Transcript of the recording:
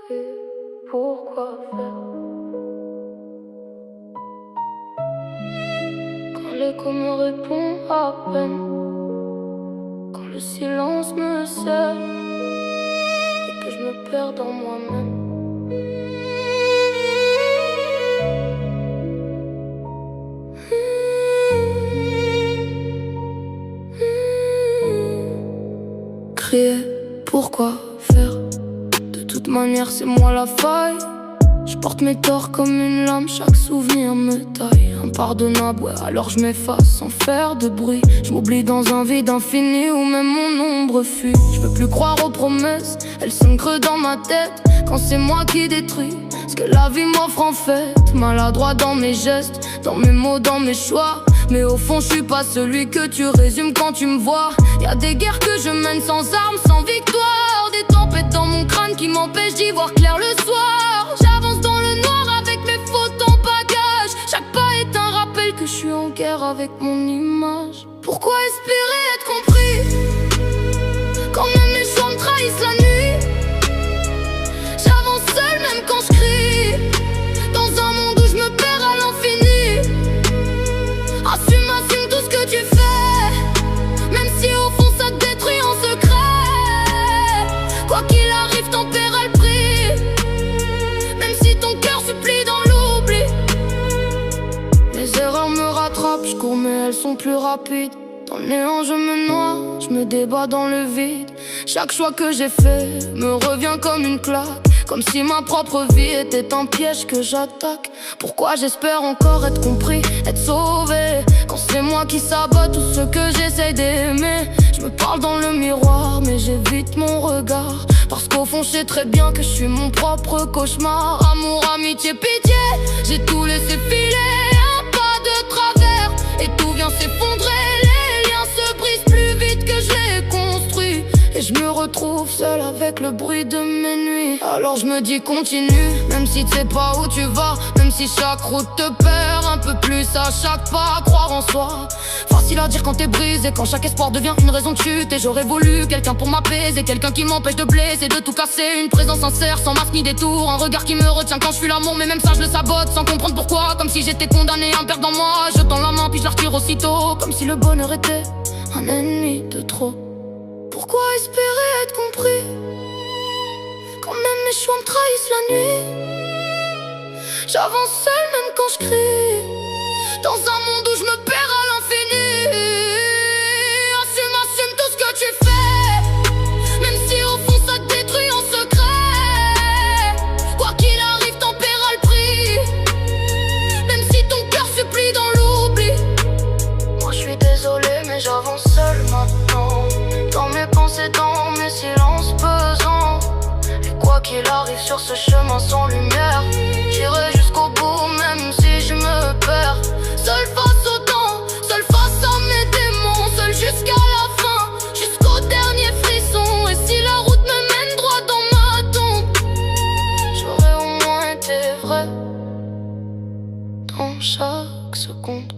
Et pourquoi faire quand l'écho me répond à peine, quand le silence me serre et que je me perds dans moi-même. Crier, pourquoi faire? De toute manière c'est moi la faille. Je porte mes torts comme une lame, chaque souvenir me taille. Impardonnable, ouais, alors je m'efface sans faire de bruit. Je m'oublie dans un vide infini où même mon ombre fuit. Je peux plus croire aux promesses, elles s'ancrent dans ma tête. Quand c'est moi qui détruis ce que la vie m'offre en fait. Maladroit dans mes gestes, dans mes mots, dans mes choix. Mais au fond je suis pas celui que tu résumes quand tu me vois. Y'a des guerres que je mène sans armes, sans victoire. Des tempêtes dans mon crâne qui m'empêchent d'y voir clair le soir. J'avance dans le noir avec mes fautes en bagage. Chaque pas est un rappel que je suis en guerre avec mon image. Pourquoi espérer être compris quand même mes choix me trahissent la nuit? J'avance seul même quand je crie, dans un monde où je me perds à l'infini. Assume tout ce que tu fais, même si au fond ça te détruit en secret. Quoi qu'il arrive, t'en paieras le prix, même si ton cœur se plie dans l'oubli. Les erreurs me rattrapent, je cours mais elles sont plus rapides. Dans le néant je me noie, je me débat dans le vide. Chaque choix que j'ai fait me revient comme une claque, comme si ma propre vie était un piège que j'attaque. Pourquoi j'espère encore être compris, être sauvé, quand c'est moi qui sabote tout ce que j'essaye d'aimer. Je me parle dans le miroir mais j'évite mon regard, parce qu'au fond je sais très bien que je suis mon propre cauchemar. Amour, amitié, pitié, j'ai tout laissé filer, un pas de travers et tout vient s'effondrer. Les liens se brisent plus vite que je les construis, et je me retrouve seul avec le bruit de mes nuits. Alors je me dis continue, même si tu sais pas où tu vas, même si chaque route te perd un peu plus à chaque pas. Croire en soi, facile à dire quand t'es brisé, quand chaque espoir devient une raison de chute. Et j'aurais voulu quelqu'un pour m'apaiser, quelqu'un qui m'empêche de blesser, de tout casser. Une présence sincère, sans masque ni détour, un regard qui me retient quand je fuis l'amour. Mais même ça je le sabote, sans comprendre pourquoi, comme si j'étais condamné à me perdre dans moi. Je tends la main puis je la retire aussitôt, comme si le bonheur était un ennemi de trop. Pourquoi espérer être compris quand même mes choix me trahissent la nuit? J'avance seul même quand je crie, dans un monde où je me perds à l'infini. Assume tout ce que tu fais, même si au fond ça te détruit en secret. Quoi qu'il arrive, t'en paieras le prix, même si ton cœur se plie dans l'oubli. Moi je suis désolé mais j'avance seul maintenant, dans mes pensées, dans mes silences pesants. Et quoi qu'il arrive sur ce chemin sans lumière, j'irai jusqu'au bout même si je me perds. Seul face au temps, seul face à mes démons, seul jusqu'à la fin, jusqu'au dernier frisson. Et si la route me mène droit dans ma tombe, j'aurais au moins été vrai dans chaque seconde.